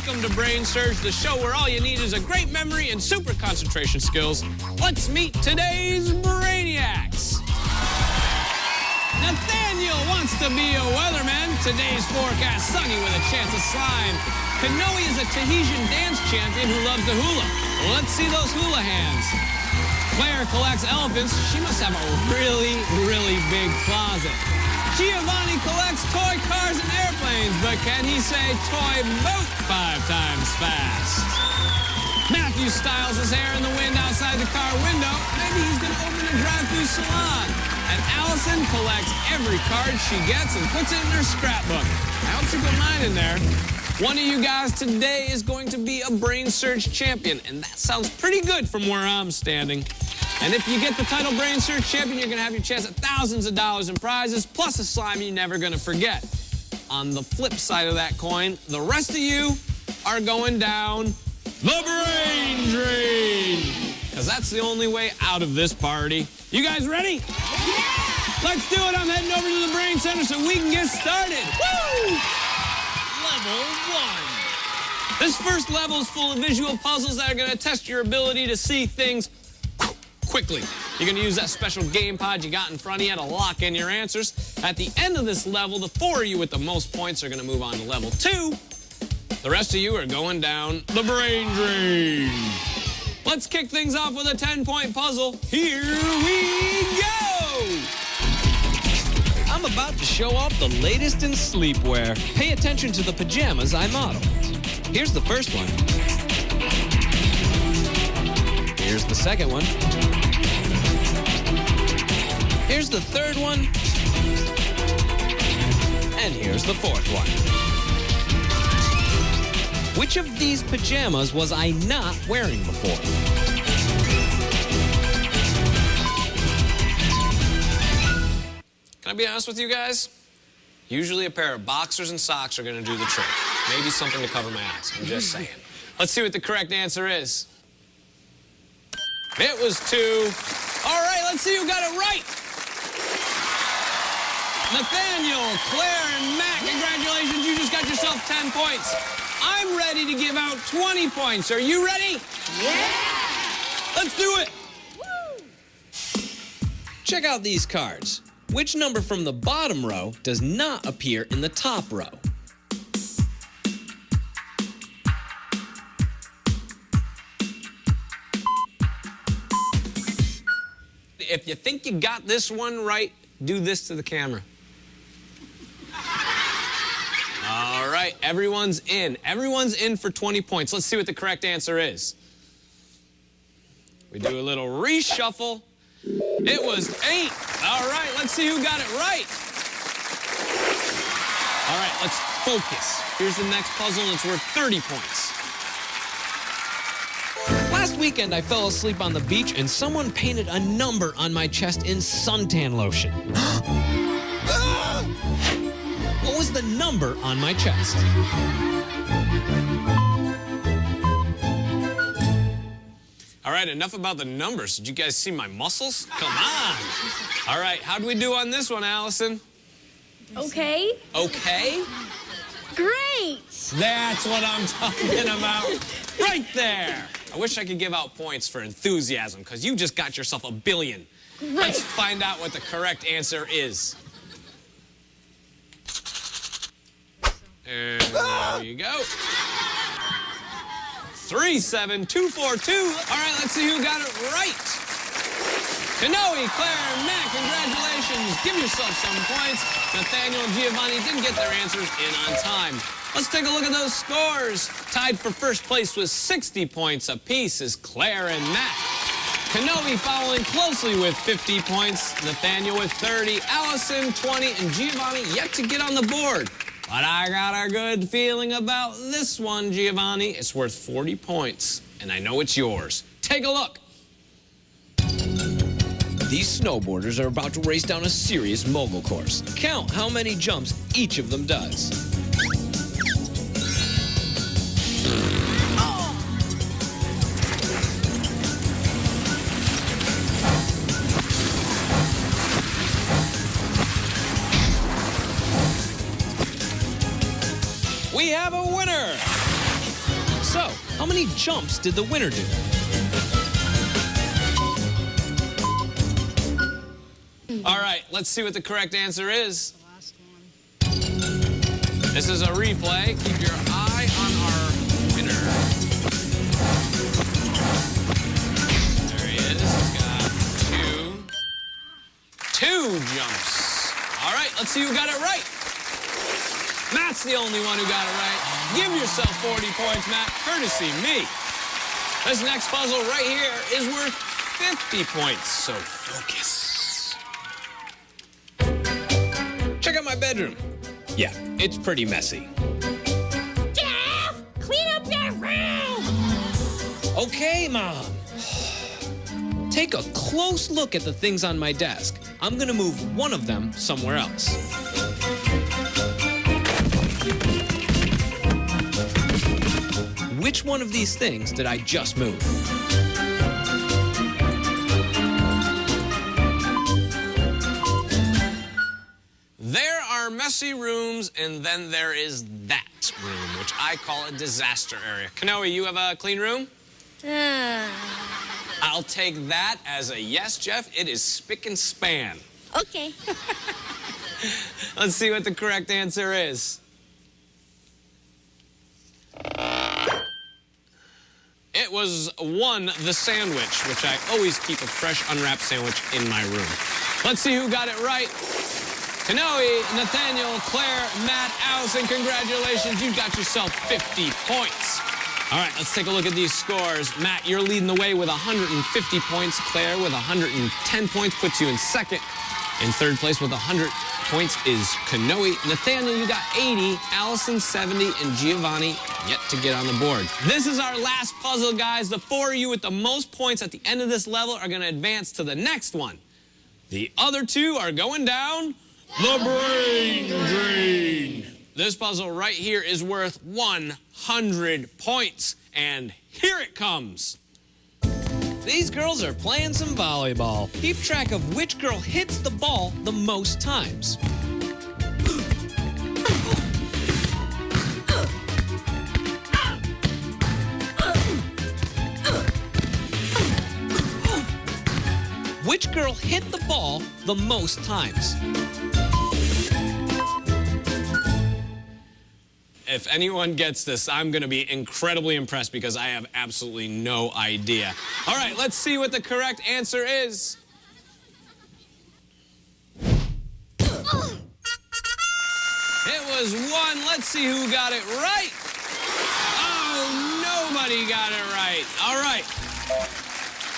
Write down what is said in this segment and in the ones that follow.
Welcome to Brainsurge, the show where all you need is a great memory and super concentration skills. Let's meet today's Brainiacs. Nathaniel wants to be a weatherman. Today's forecast sunny with a chance of slime. Kanoe is a Tahitian dance champion who loves the hula. Let's see those hula hands. Claire collects elephants. She must have a really, really big closet. Giovanni collects toy cars and airplanes, but can he say toy boat 5 times fast? Matthew styles his hair in the wind outside the car window. Maybe he's going to open a drive-through salon. And Allison collects every card she gets and puts it in her scrapbook. I hope she put mine in there. One of you guys today is going to be a Brainsurge champion, and that sounds pretty good from where I'm standing. And if you get the title Brainsurge champion, you're going to have your chance at thousands of dollars in prizes, plus a slime you're never going to forget. On the flip side of that coin, the rest of you are going down the brain drain. Because that's the only way out of this party. You guys ready? Yeah! Let's do it. I'm heading over to the Brain Center so we can get started. Woo! Level 1. This first level is full of visual puzzles that are going to test your ability to see things quickly. You're going to use that special game pod you got in front of you to lock in your answers. At the end of this level, the 4 of you with the most points are going to move on to level 2. The rest of you are going down the brain drain. Let's kick things off with a 10-point puzzle. Here we go! I'm about to show off the latest in sleepwear. Pay attention to the pajamas I model. Here's the first one. Here's the second one. Here's the third one. And here's the fourth one. Which of these pajamas was I not wearing before? Can I be honest with you guys? Usually a pair of boxers and socks are going to do the trick. Maybe something to cover my eyes. I'm just saying. Let's see what the correct answer is. It was 2. All right, let's see who got it right. Nathaniel, Claire, and Matt, congratulations. You just got yourself 10 points. I'm ready to give out 20 points. Are you ready? Yeah! Let's do it. Woo! Check out these cards. Which number from the bottom row does not appear in the top row? If you think you got this one right, do this to the camera. All right, everyone's in. Everyone's in for 20 points. Let's see what the correct answer is. We do a little reshuffle. It was 8. All right, let's see who got it right. All right, let's focus. Here's the next puzzle, and it's worth 30 points. Last weekend, I fell asleep on the beach and someone painted a number on my chest in suntan lotion. What was the number on my chest? All right, enough about the numbers. Did you guys see my muscles? Come on. All right, how'd we do on this one, Allison? Okay. Okay? Great! That's what I'm talking about. Right there. I wish I could give out points for enthusiasm, because you just got yourself a billion. Great. Let's find out what the correct answer is. And there you go. 37242. All right, let's see who got it right. Kanoe, Claire, and Matt, congratulations. Give yourself some points. Nathaniel and Giovanni didn't get their answers in on time. Let's take a look at those scores. Tied for first place with 60 points apiece is Claire and Matt. Kanoe following closely with 50 points. Nathaniel with 30. Allison, 20. And Giovanni yet to get on the board. But I got a good feeling about this one, Giovanni. It's worth 40 points, and I know it's yours. Take a look. These snowboarders are about to race down a serious mogul course. Count how many jumps each of them does. We have a winner. many jumps did the winner do? All right, let's see what the correct answer is. The last one. This is a replay. Keep your eye on our winner. There he is. He's got two jumps. All right, let's see who got it right. Matt's the only one who got it right. Give yourself 40 points, Matt, courtesy me. This next puzzle right here is worth 50 points, so focus. Check out my bedroom. Yeah, it's pretty messy. Jeff, clean up your room. Okay, Mom. Take a close look at the things on my desk. I'm gonna move one of them somewhere else. Which one of these things did I just move? There are messy rooms, and then there is that room, which I call a disaster area. Kanoe, you have a clean room? I'll take that as a yes, Jeff. It is spick and span. Okay. Let's see what the correct answer is. It was one, the sandwich, which I always keep a fresh unwrapped sandwich in my room. Let's see who got it right. Kanoe, Nathaniel, Claire, Matt, Allison, congratulations. You got yourself 50 points. All right, let's take a look at these scores. Matt, you're leading the way with 150 points. Claire with 110 points puts you in second. In third place with 100 points is Kanoe. Nathaniel, you got 80. Allison, 70. And Giovanni yet to get on the board. This is our last puzzle, guys. The four of you with the most points at the end of this level are going to advance to the next one. The other two are going down the brain drain. This puzzle right here is worth 100 points. And here it comes. These girls are playing some volleyball. Keep track of which girl hits the ball the most times. Which girl hit the ball the most times? If anyone gets this, I'm going to be incredibly impressed because I have absolutely no idea. All right, let's see what the correct answer is. It was one. Let's see who got it right. Oh, nobody got it right. All right.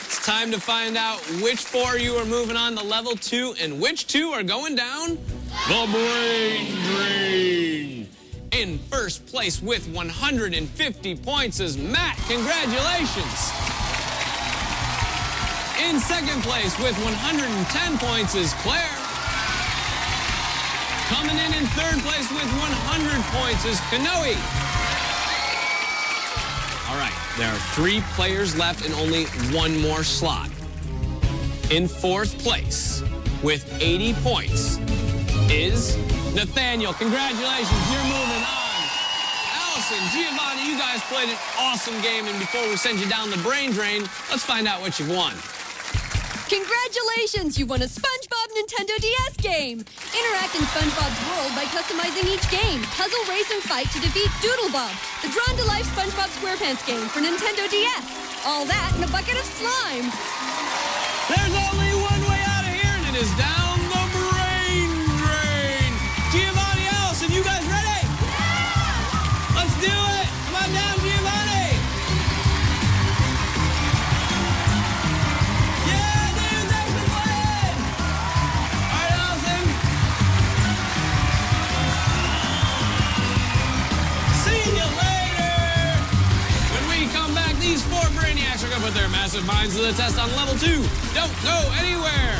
It's time to find out which four of you are moving on to level 2 and which two are going down the brain drain. In first place with 150 points is Matt. Congratulations. In second place with 110 points is Claire. Coming in third place with 100 points is Kanoe. All right, there are 3 players left and only one more slot. In fourth place with 80 points is Nathaniel. Congratulations, you're moving on. Allison, Giovanni, you guys played an awesome game, and before we send you down the brain drain, let's find out what you've won. Congratulations! You won a SpongeBob Nintendo DS game! Interact in SpongeBob's world by customizing each game. Puzzle, race, and fight to defeat Doodlebob, the drawn-to-life SpongeBob SquarePants game for Nintendo DS. All that in a bucket of slime. There's only one way out of here, and it is down the brain drain. Giovanni, Allison, you guys ready? Yeah! Let's do it! Come on down, Giovanni! Yeah, dude, thanks for playing! All right, Allison. See you later! When we come back, these 4 Brainiacs are going to put their massive minds to the test on level 2. Don't go anywhere!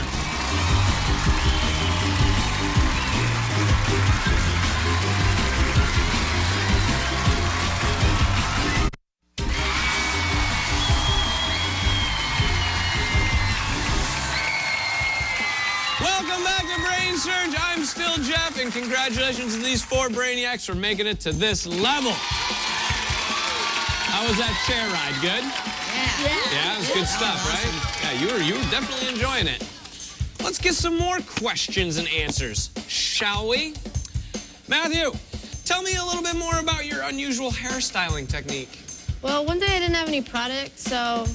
Welcome back to Brainsurge. I'm still Jeff, and congratulations to these 4 Brainiacs for making it to this level. How was that chair ride? Good? Yeah, it was good stuff, right? Yeah, you were definitely enjoying it. Let's get some more questions and answers, shall we? Matthew, tell me a little bit more about your unusual hairstyling technique. Well, one day I didn't have any product, so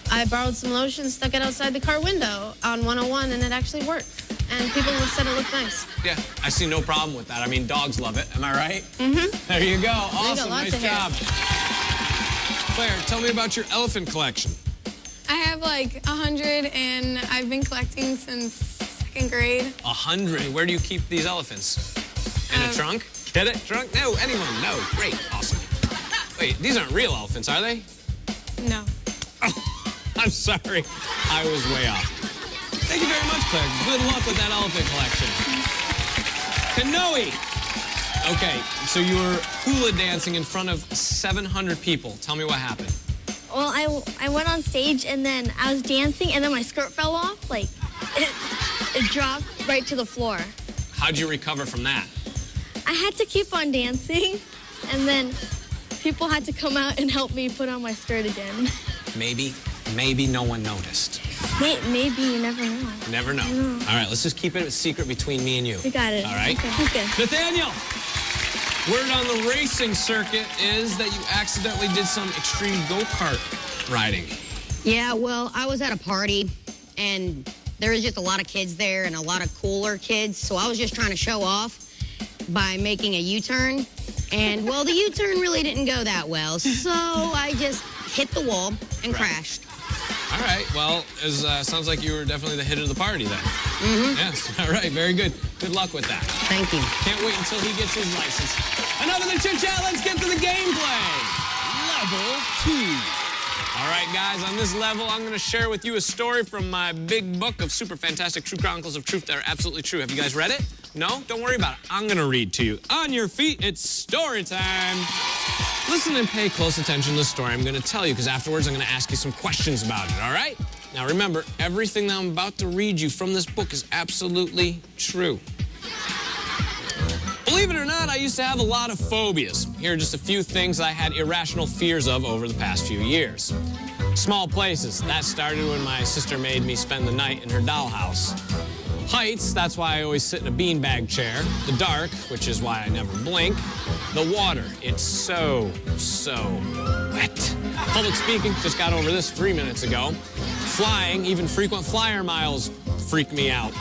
I borrowed some lotion, stuck it outside the car window on 101, and it actually worked. And people said it looked nice. Yeah, I see no problem with that. I mean, dogs love it. Am I right? Mm-hmm. There you go. Awesome. Nice job. Claire, tell me about your elephant collection. I have like 100, and I've been collecting since 2nd grade. 100? Where do you keep these elephants? In a trunk? Get it? Trunk? No, anyone? No. Great. Awesome. Wait, these aren't real elephants, are they? No. Oh, I'm sorry. I was way off. Thank you very much, Claire. Good luck with that elephant collection. Kanoe. Okay, so you were hula dancing in front of 700 people. Tell me what happened. Well, I went on stage, and then I was dancing, and then my skirt fell off. Like, it dropped right to the floor. How'd you recover from that? I had to keep on dancing, and then people had to come out and help me put on my skirt again. Maybe no one noticed. Maybe, you never know. Never know. All right, let's just keep it a secret between me and you. You got it. All right? Okay. Nathaniel, word on the racing circuit is that you accidentally did some extreme go-kart riding. Yeah, well, I was at a party, and there was just a lot of kids there and a lot of cooler kids, so I was just trying to show off by making a U-turn. And, well, the U-turn really didn't go that well, so I just hit the wall and crashed. All right, well, it sounds like you were definitely the hit of the party then. Mm-hmm. Yes, all right, very good. Good luck with that. Thank you. Can't wait until he gets his license. Enough of the chit-chat, let's get to the gameplay. Level 2. All right, guys, on this level, I'm going to share with you a story from my big book of super fantastic true chronicles of truth that are absolutely true. Have you guys read it? No? Don't worry about it. I'm going to read to you. On your feet, it's story time. Listen and pay close attention to the story I'm going to tell you, because afterwards I'm going to ask you some questions about it, all right? Now, remember, everything that I'm about to read you from this book is absolutely true. Believe it or not, I used to have a lot of phobias. Here are just a few things I had irrational fears of over the past few years. Small places. That started when my sister made me spend the night in her dollhouse. Heights. That's why I always sit in a beanbag chair. The dark, which is why I never blink. The water. It's so wet. Public speaking. Just got over this 3 minutes ago. Flying. Even frequent flyer miles freak me out.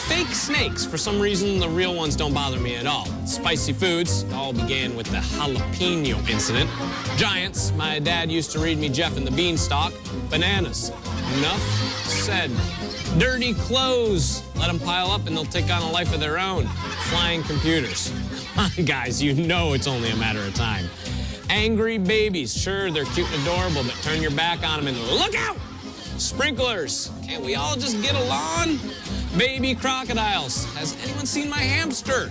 Fake snakes. For some reason, the real ones don't bother me at all. Spicy foods. It all began with the jalapeno incident. Giants. My dad used to read me Jeff and the Beanstalk. Bananas. Enough said. Dirty clothes. Let them pile up and they'll take on a life of their own. Flying computers. Come on, guys, you know it's only a matter of time. Angry babies. Sure, they're cute and adorable, but turn your back on them and look out! Sprinklers. Can't we all just get along? Baby crocodiles. Has anyone seen my hamster?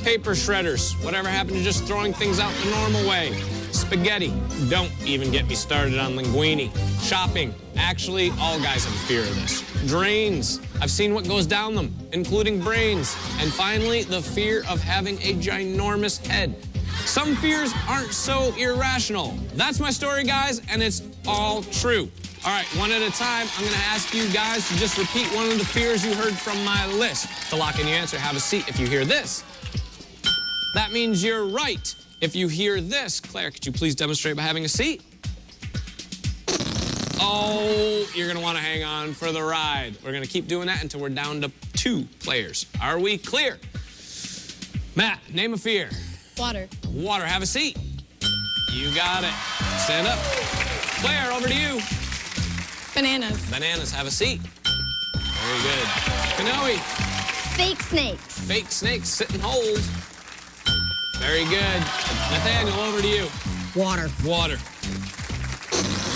Paper shredders. Whatever happened to just throwing things out the normal way? Spaghetti. Don't even get me started on linguine. Shopping. Actually, all guys have a fear of this. Drains. I've seen what goes down them, including brains. And finally, the fear of having a ginormous head. Some fears aren't so irrational. That's my story, guys, and it's all true. All right, one at a time, I'm going to ask you guys to just repeat one of the fears you heard from my list. To lock in your answer, have a seat. If you hear this, that means you're right. If you hear this, Claire, could you please demonstrate by having a seat? Oh, you're going to want to hang on for the ride. We're going to keep doing that until we're down to 2 players. Are we clear? Matt, name a fear. Water. Water, have a seat. You got it. Stand up. Claire, over to you. Bananas. Bananas, have a seat. Very good. Kanoe. Fake snakes. Fake snakes, sit and hold. Very good. Nathaniel, over to you. Water. Water.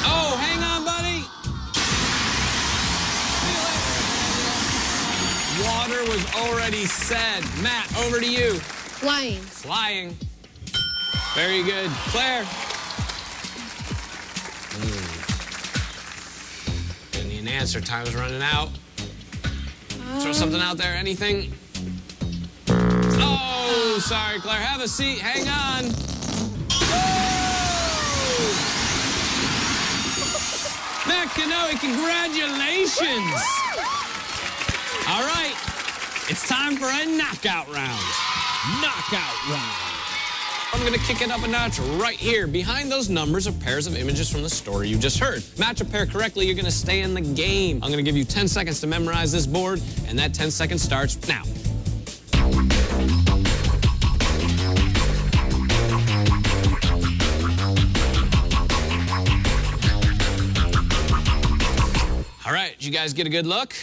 Oh, hang on, buddy. Water was already said. Matt, over to you. Flying. Flying. Very good. Claire. Didn't need an answer. Time's running out. Throw something out there. Anything? Oh, sorry, Claire. Have a seat. Hang on. Oh! Kanoe, congratulations. All right, it's time for a knockout round. Knockout round. I'm going to kick it up a notch right here. Behind those numbers are pairs of images from the story you just heard. Match a pair correctly, you're going to stay in the game. I'm going to give you 10 seconds to memorize this board, and that 10 seconds starts now. All right, did you guys get a good look?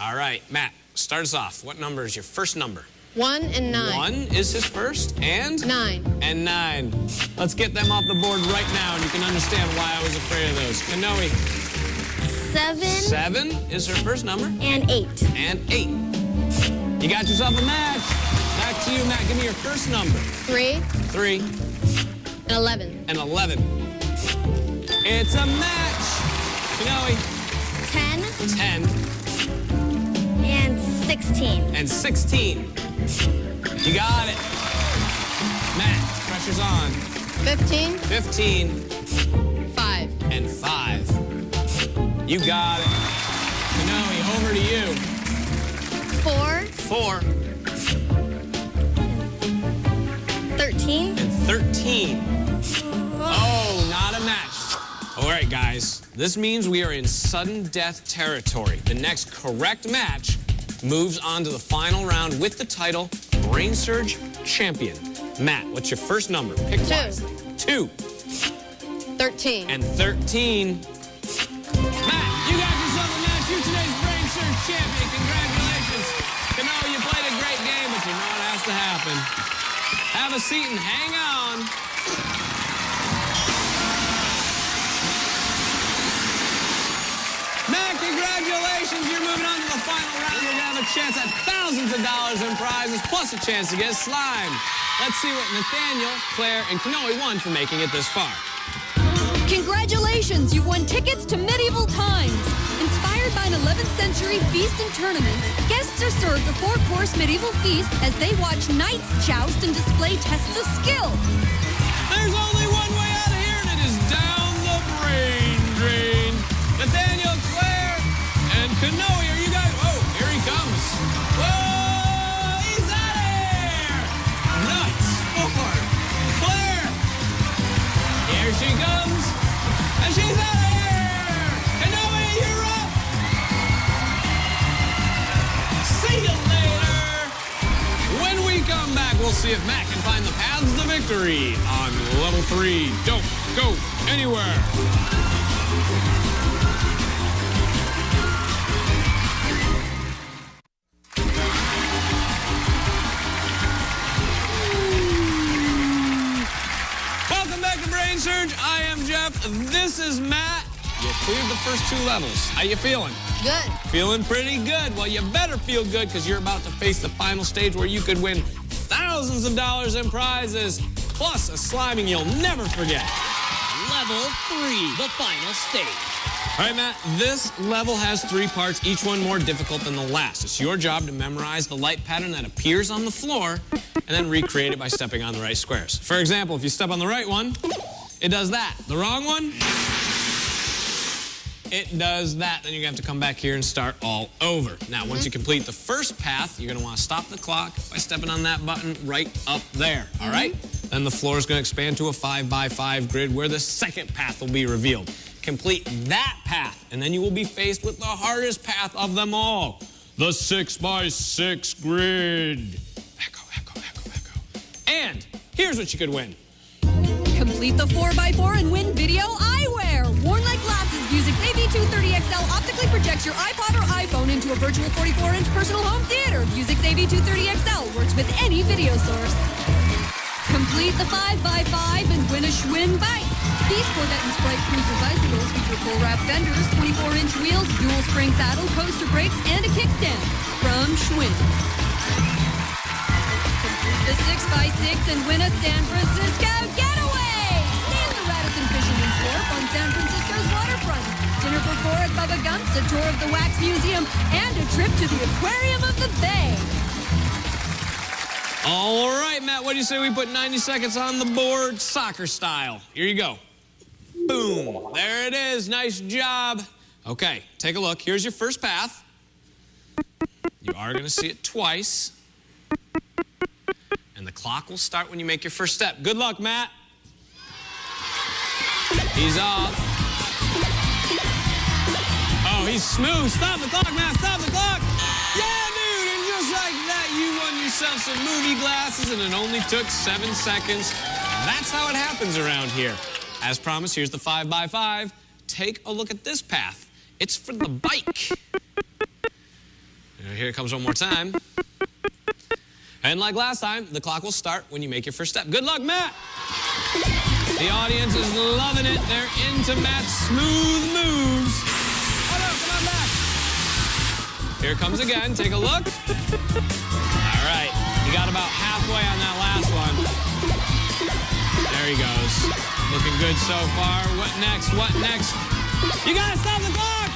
All right, Matt, start us off. What number is your first number? 1 and 9. 1 is his first, and? 9. And 9. Let's get them off the board right now, and you can understand why I was afraid of those. Kanoe. 7. 7 is her first number. And 8. And 8. You got yourself a match. Back to you, Matt. Give me your first number. 3. 3. And 11. And 11. It's a match. Kanoe. 10. 10. And 16. And 16. You got it. Matt, pressure's on. 15. 15. 5. And 5. You got it. Kanoe, over to you. 4. 4. 13. And 13. Oh, not a match. All right, guys. This means we are in sudden death territory. The next correct match moves on to the final round with the title Brainsurge Champion. Matt, what's your first number? Pick 2. wisely. 2. 13. And 13. Matt, you got yourself a match. You're today's Brainsurge Champion. Congratulations. Kanoe, you played a great game, but you know what has to happen. Have a seat and hang on. Matt, congratulations. You're moving on to the final round. You're going to have a chance at thousands of dollars in prizes, plus a chance to get slime. Let's see what Nathaniel, Claire, and Kanoe won for making it this far. Congratulations, you've won tickets to medieval times. Inspired by an 11th century feast and tournament, guests are served a 4-course medieval feast as they watch knights joust and display tests of skill. There's only one way out of here, and it is down the brain drain. Nathaniel, Claire, and Kanoe, are you guys? Oh, here he comes. Whoa, he's out of here. Nuts. Forward. Claire. Here she comes. And she's out of here. Kanoe, you're up. See you later. When we come back, we'll see if Matt can find the paths to victory on level 3. Don't go anywhere. Welcome back to Brainsurge. I am Jeff. This is Matt. You cleared the first 2 levels. How you feeling? Good. Feeling pretty good. Well, you better feel good because you're about to face the final stage where you could win thousands of dollars in prizes, plus a sliming you'll never forget. Level 3, the final stage. All right, Matt, this level has 3 parts, each one more difficult than the last. It's your job to memorize the light pattern that appears on the floor and then recreate it by stepping on the right squares. For example, if you step on the right one, it does that. The wrong one, it does that. Then you're going to have to come back here and start all over. Now, once you complete the first path, you're going to want to stop the clock by stepping on that button right up there, all right? Then the floor is going to expand to a 5x5 grid where the second path will be revealed. Complete that path, and then you will be faced with the hardest path of them all, the 6x6 grid. Echo, echo, echo, echo. And here's what you could win. Complete the 4x4 and win video eyewear. Worn like glasses, Vuzix AV230XL optically projects your iPod or iPhone into a virtual 44-inch personal home theater. Vuzix AV230XL works with any video source. Complete the 5x5 and win a Schwinn bike. These Corvette and Sprite cruiser bicycles feature full-wrap fenders, 24-inch wheels, dual-spring saddle, coaster brakes, and a kickstand from Schwinn. Complete the 6x6 and win a San Francisco getaway. Stay at the Radisson Fisherman's Wharf on San Francisco's waterfront. Dinner for 4 at Bubba Gump's, a tour of the Wax Museum, and a trip to the Aquarium of the Bay. All right, Matt, what do you say we put 90 seconds on the board, soccer style? Here you go. Boom. There it is. Nice job. Okay, take a look. Here's your first path. You are going to see it twice. And the clock will start when you make your first step. Good luck, Matt. He's off. Oh, he's smooth. Stop the clock, Matt. Stop the clock. Yeah, dude. And just like that, you won yourself some movie glasses, and it only took 7 seconds. That's how it happens around here. As promised, here's the 5x5. Take a look at this path. It's for the bike. Here it comes one more time. And like last time, the clock will start when you make your first step. Good luck, Matt. The audience is loving it. They're into Matt's smooth moves. Oh, no, come on back. Here it comes again. Take a look. All right. You got about halfway on that last one. There he goes. Looking good so far. What next? What next? You got to stop the clock.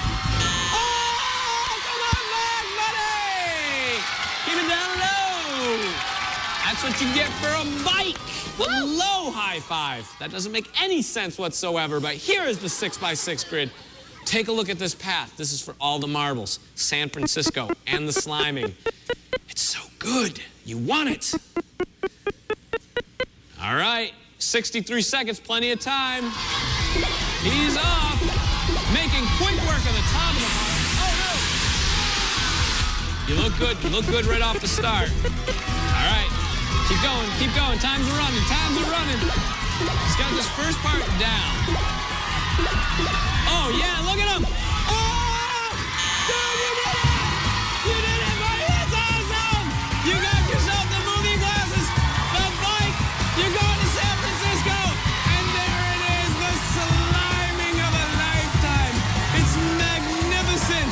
Oh, come on back, buddy. Keep it down low. That's what you get for a bike. A low high five. That doesn't make any sense whatsoever, but here is the 6x6 grid. Take a look at this path. This is for all the marbles, San Francisco, and the sliming. It's so good. You want it. All right, 63 seconds, plenty of time. He's off, making quick work of the top of the park. Oh, no. You look good. You look good right off the start. All right. Keep going, keep going. Time's a running, time's a running. He's got this first part down. Oh, yeah, look at him. Oh! Dude, you did it! You did it, buddy! That's awesome! You got yourself the movie glasses, the bike, you're going to San Francisco, and there it is, the sliming of a lifetime. It's magnificent.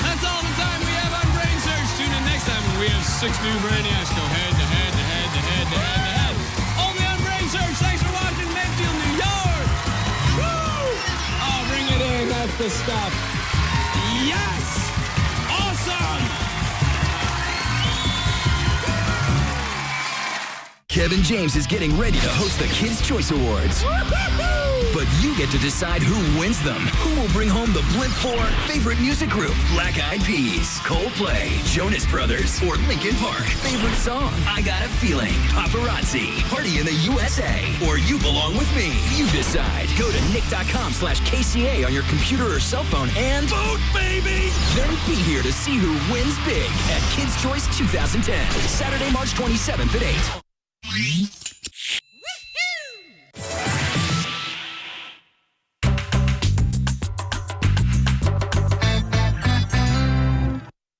That's all the time we have on Brainsurge. Tune in next time when we have 6 new Brainiacs go head to head to head to head to head to head. Only on Brainsurge. Thanks for watching Mayfield, New York. Woo! Oh, bring it in. That's the stuff. Yes! Awesome! Kevin James is getting ready to host the Kids' Choice Awards. But you get to decide who wins them. Who will bring home the Blimp 4 favorite music group? Black Eyed Peas, Coldplay, Jonas Brothers, or Linkin Park? Favorite song? I Got a Feeling, Paparazzi, Party in the USA, or You Belong With Me. You decide. Go to nick.com/KCA on your computer or cell phone and vote, baby! Then be here to see who wins big at Kids' Choice 2010. Saturday, March 27th at 8.